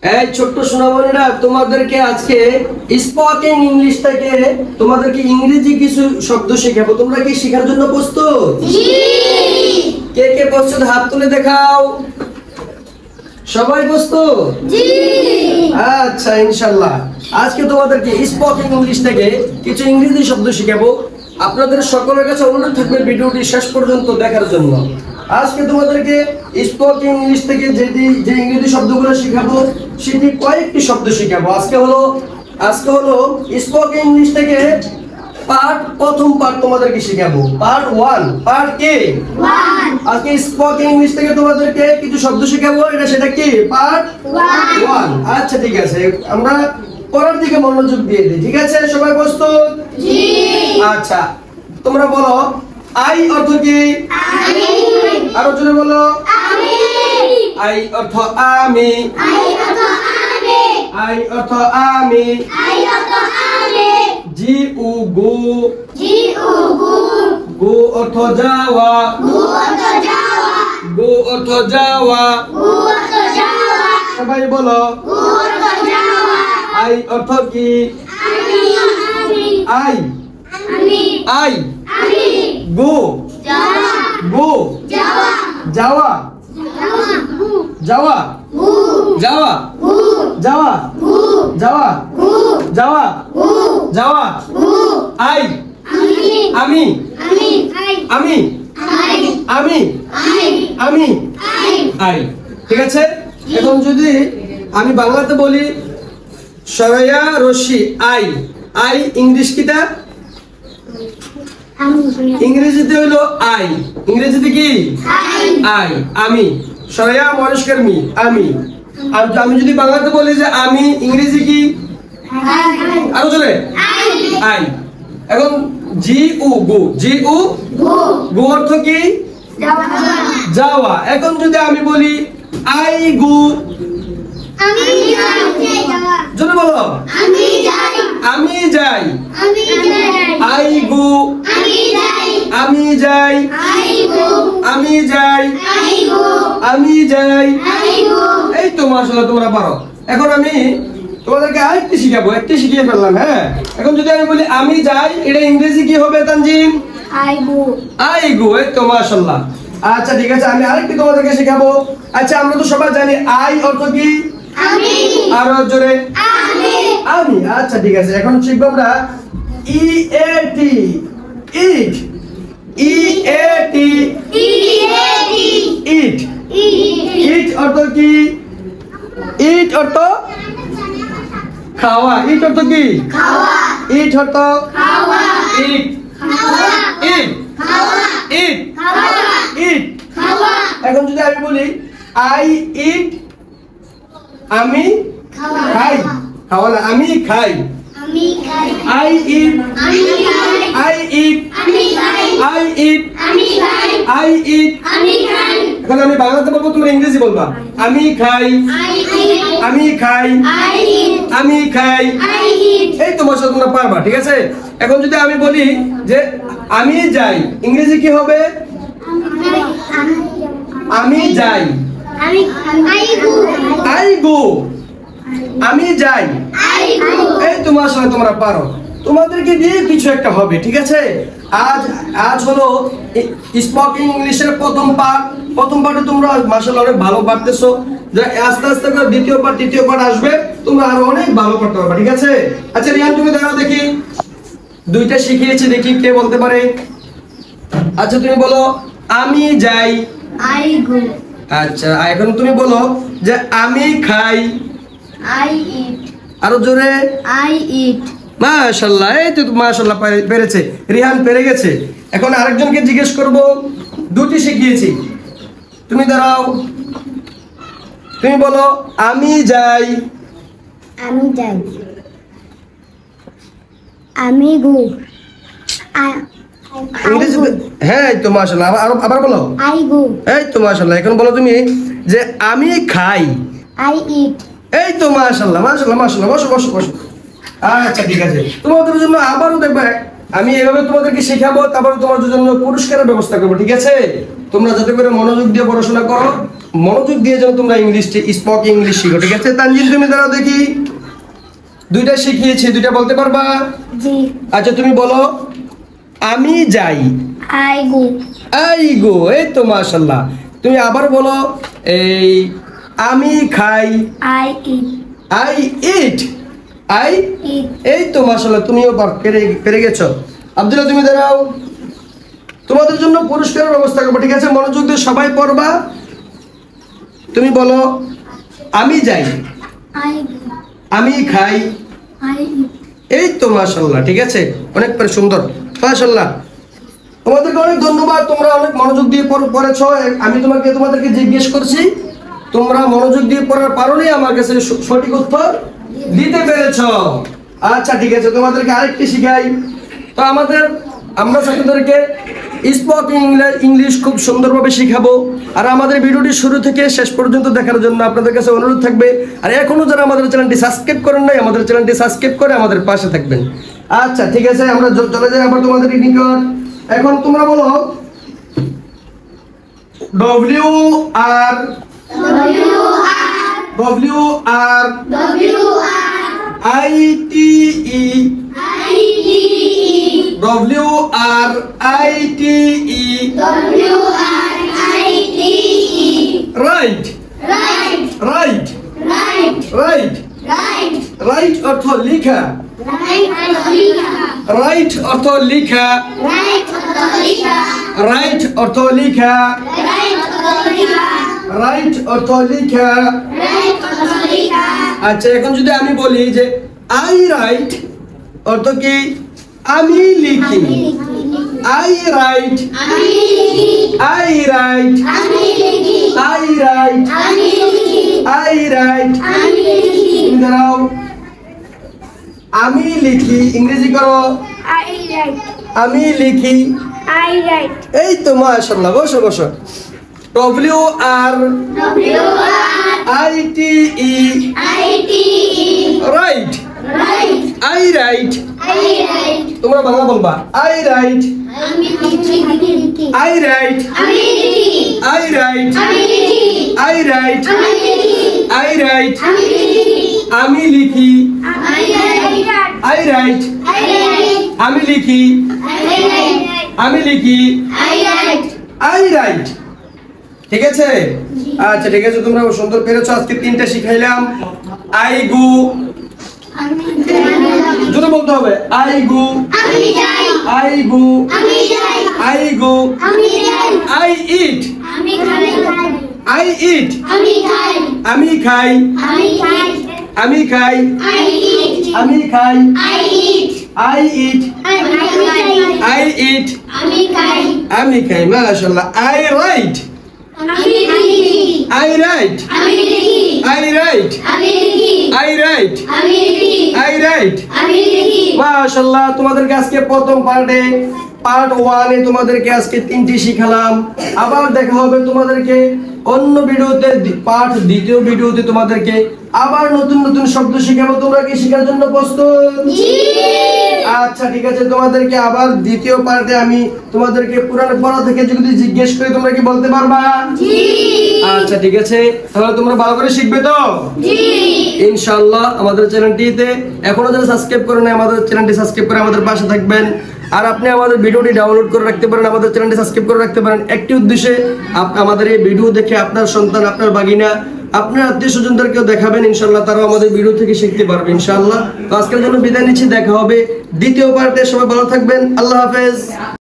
এই ছোট্ট সোনামণিরা, তোমাদেরকে আজকে স্পোকেন ইংলিশ থেকে তোমাদেরকে ইংরেজি কিছু শব্দ শেখাবো। তোমরা কি শেখার জন্য প্রস্তুত? জি। কে কে প্রস্তুত? হাত তুলে দেখাও। সবাই প্রস্তুত? জি। আচ্ছা, ইনশাআল্লাহ আজকে তোমাদেরকে স্পোকেন ইংলিশ থেকে কিছু ইংরেজি শব্দ শেখাবো। আপনাদের সকলের কাছে অনুরোধ থাকবে ভিডিওটি শেষ পর্যন্ত দেখার জন্য। আজকে তোমাদেরকে স্পোকেন ইংলিশ থেকে যে ইংরেজি শব্দগুলো শেখাবো সেটি কয়েকটি শব্দ শেখাবো। আজকে হলো স্পোকেন ইংলিশ থেকে প্রথম পার্ট তোমাদেরকে শেখাবো। পার্ট 1, পার্ট কে 1। আজকে স্পোকেন ইংলিশ থেকে তোমাদেরকে কিছু শব্দ শেখাবো। সেটা কি? পার্ট 1। আচ্ছা, ঠিক আছে, আমরা পড়ার দিকে মনোযোগ দিয়ে দিই। ঠিক আছে, সবাই প্রস্তুত? জি। আচ্ছা, তোমরা বলো আই অর্থ কি? আমি। আরো জোরে বলো। আমি। আই অর্থ আমি। আই অর্থ আমি। আই অর্থ আমি। আই অর্থ আমি। জি উ গো। জি উ গু। গো অর্থ যাওয়া। গু অর্থ যাওয়া। গো অর্থ যাওয়া। গু অর্থ যাওয়া। সবাই বলো গু অর্থ যাওয়া। আই অর্থ কি? আমি। আমি। আই। আমি। আই। আমি। গো। যাওয়া। গো। যাওয়া। যাওয়া। যাওয়া। গু। যাওয়া। গু। যাওয়া। গু। যাওয়া। গু। যাওয়া। গু। যাওয়া। গু। যাওয়া। গু। আই। আমি। আমি। আমি। আই। আমি। আই। আমি। আই। আমি। আই। আই। ঠিক আছে, এখন যদি আমি বাংলাতে বলি সরাইয়া রশি আই। আই ইংলিশ কিটা? ইংরেজিতে হলো আই। ইংরেজিতে কি? আই। আই। আমি। সরাইয়া মনস্কার মি। আমি। আর আমি যদি বাংলাতে বলি যে আমি, ইংরেজি কি? আরো জোরে। আই। আই। এখন জি উ গো। জি উ গু। গো অর্থ কি? যাওয়া। যাওয়া। এখন যদি আমি বলি আই গো, আমি যাই। জোরে বলো। আমি যাই। আমি যাই। আমি যাই। I go. আমি যাই। আমি যাই। I go. আমি যাই। I go. আমি যাই। I go. এই তো মাশাআল্লাহ, তোমরা পারো। এখন আমি তোমাদেরকে আরেকটি শিখাবো। একটি শিখিয়ে ফেললাম। হ্যাঁ, এখন যদি আমি বলি আমি যাই, এটা ইংরেজি কি হবে Tanzim? I go. I go. এই তো মাশাআল্লাহ। আচ্ছা, ঠিক আছে, আমি আরেকটি তোমাদেরকে শেখাবো। আচ্ছা, আমরা তো সবাই জানি আই অর্থ কি? আমি। আরো জোরে। আমি। আমি। আচ্ছা, ঠিক আছে, এখন শিখবো আমরা ই এ টি। ইট। ই এ টি। ই এ টি। ইট। ই ইট অর্থ কি? ইট অর্থ খাওয়া। ইট অর্থ কি? খাওয়া। ইট অর্থ খাওয়া। ইট। খাওয়া। ইট। খাওয়া। ইট। খাওয়া। ইট। খাওয়া। এখন যদি আমি বলি আই ইট, আমি খাওয়া। খাই। খাওয়া না, আমি খাই। আমি খাই। I eat. আমি খাই। I eat. আমি খাই। I eat. আমি খাই। I eat. আমি খাই। এখন আমি বাংলাতে বলবো, তুমি ইংরেজি বলবা। আমি খাই। I eat. আমি খাই। I eat. আমি খাই। I eat. এই তোমার সাথে তোমরা পারবা। ঠিক আছে, এখন যদি আমি বলি যে আমি যাই, ইংরেজি কি হবে? আমি যাই। আমি আই গো। আই গো। আমি যাই। I go. এই তোমার সাথে তোমরা পারো। তোমাদেরকে দিয়ে কিছু একটা হবে। ঠিক আছে, আজ হলো স্পোকেন ইংলিশের প্রথম পার্ট। প্রথম পার্টে তোমরা মাশাআল্লাহ অনেক ভালো পারতেছো। যে আস্তে আস্তে করে দ্বিতীয় পার্ট, তৃতীয় পার্ট আসবে, তোমরা আরো অনেক ভালো করতে পারবে। ঠিক আছে, আচ্ছা রিয়ান, তুমি দাঁড়াও দেখি। দুইটা শিখিয়েছি, দেখি কে বলতে পারে। আচ্ছা, তুমি বলো আমি যাই। I go. আচ্ছা, এখন তুমি বলো যে আমি খাই। I eat. আরো জোরে। I eat. মাশাআল্লাহ, এই তো মাশাআল্লাহ পেরেছে। রিহান পেরে গেছে। এখন আরেকজনকে জিজ্ঞেস করব। দুটি শিখিয়েছি, তুমি দাঁড়াও। তুমি বলো আমি যাই। আমি যাই। আমি গো। ইংরেজিতে হ্যাঁ, এই তো মাশাআল্লাহ। আবার বলো। I go. এই তো মাশাআল্লাহ। এখন বলো তুমি যে আমি খাই। I eat. এই তো মাশাআল্লাহ মাশাআল্লাহ মাশাআল্লাহ। বসো বসো বসো। আচ্ছা, ঠিক আছে, তোমাদের জন্য আবারও দেখবে আমি এভাবে তোমাদেরকে শেখাবো, তারপরে তোমাদের জন্য পুরস্কারের ব্যবস্থা করবো। ঠিক আছে, তোমরা যাতে করে মনোযোগ দিয়ে পড়াশোনা করো। মনোযোগ দিয়ে যেন তোমরা ইংলিশটি স্পোক ইংলিশ শিখো, ঠিক আছে? তানজিন তুমি দাঁড়াও দেখি, দুইটা শিখিয়েছি, দুইটা বলতে পারবা? জি। আচ্ছা তুমি বলো, আমি যাই। I go. আই গো, এই তো মাশাআল্লাহ। তুমি আবার বলো, এই আমি খাই। I eat. I eat. I Eat. এই তো মাশাআল্লাহ, তুমিও পেরে গেছো। আব্দুল্লাহ তুমি দাঁড়াও, তোমাদের জন্য পুরস্কারের ব্যবস্থা করবো, ঠিক আছে? মনোযোগ দিয়ে সবাই পড়বা। তুমি বলো, আমি যাই। I go. আমি খাই। I eat. এই তো মাশাআল্লাহ, ঠিক আছে? অনেক সুন্দর, মাশাআল্লাহ। তোমাদেরকে অনেক ধন্যবাদ, তোমরা অনেক মনোযোগ দিয়ে পড়েছো। আমি তোমাদেরকে জিজ্ঞেস করছি, তোমরা মনোযোগ দিয়ে পড়ার কারণেই আমার কাছে সঠিক উত্তর দিতে পেরেছো। আচ্ছা ঠিক আছে, তোমাদেরকে আরেকটি শিখাই। তো আমরা ছাত্রদেরকে স্পোকেন ইংলিশ খুব সুন্দরভাবে শিখাবো। আর আমাদের ভিডিওটি শুরু থেকে শেষ পর্যন্ত দেখার জন্য আপনাদের কাছে অনুরোধ থাকবে। আর এখনো যারা আমাদের চ্যানেলটি সাবস্ক্রাইব করেন নাই, আমাদের চ্যানেলটি সাবস্ক্রাইব করে আমাদের পাশে থাকবেন। আচ্ছা ঠিক আছে, আমরা চলে যাই আবার তোমাদের নিকট। এখন তোমরা বলো, W R I T E, W R I T E, write. Write write অর্থ লেখা। রাইট অর্থ লেখা। রাইট অর্থ লেখা। রাইট অর্থ লেখা। আচ্ছা এখন যদি আমি বলি যে আই রাইট, অর্থ কি? আমি লিখি। I write. I write. I write. I right. দাঁড়াও, আমি লিখি, ইংরেজি করো। I write. আমি লিখি। I write. এই তো মাশাআল্লাহ, বসো বসো। W R I T E, write. I write. তোমরা বাংলা বলবা, I write. I write. I write. I write. I write. আমি লিখি। I write. আমি লিখি। আমি লিখি। আই রাইট, ঠিক আছে? আচ্ছা ঠিক আছে, তোমরা সুন্দর পেরেছো। আজকে তিনটা শিখাইলাম। আই গো, জোরে বলতে হবে। I go. I go. I go. I eat. I eat. আমি খাই। আমি খাই। আমি খাই। I eat. I eat. আমি খাই, মাশাআল্লাহ। I write. I write. I write. I write. I right. মাশাআল্লাহ, তোমাদেরকে আজকে প্রথম পার্ট 1 এ তোমাদেরকে আজকে 3টি শিখালাম। আবার দেখা হবে তোমাদেরকে অন্য ভিডিওতে, পার্ট 2 ভিডিওতে তোমাদেরকে আবার নতুন নতুন শব্দ শিখাবো। তোমরা কি শেখার জন্য প্রস্তুত? আচ্ছা ঠিক আছে, তোমাদেরকে আবার দ্বিতীয় পার্টে আমি তোমাদেরকে পুরানো পড়া থেকে যদি জিজ্ঞেস করি, তোমরা কি বলতে পারবা? আচ্ছা ঠিক আছে, তাহলে তোমরা ভালো করে শিখবে তো? ইনশাআল্লাহ। আমাদের চ্যানেলটিতে এখনো যারা সাবস্ক্রাইব করেন নাই, আমাদের চ্যানেলটি সাবস্ক্রাইব করে আমাদের পাশে থাকবেন। আর আপনি আমাদের ভিডিওটি ডাউনলোড করে রাখতে পারেন, আমাদের চ্যানেলটি সাবস্ক্রাইব করে রাখতে পারেন। একটি উদ্দেশ্যে, আমাদের এই ভিডিও দেখে আপনার সন্তান, আপনার বাগিনা, আপনার আত্মীয় স্বজনদেরকেও দেখাবেন। ইনশাআল্লাহ তারাও আমাদের ভিডিও থেকে শিখতে পারবে ইনশাআল্লাহ। তো আজকের জন্য বিদায় নিচ্ছি, দেখা হবে দ্বিতীয় পার্টে। সবাই ভালো থাকবেন, আল্লাহ হাফেজ।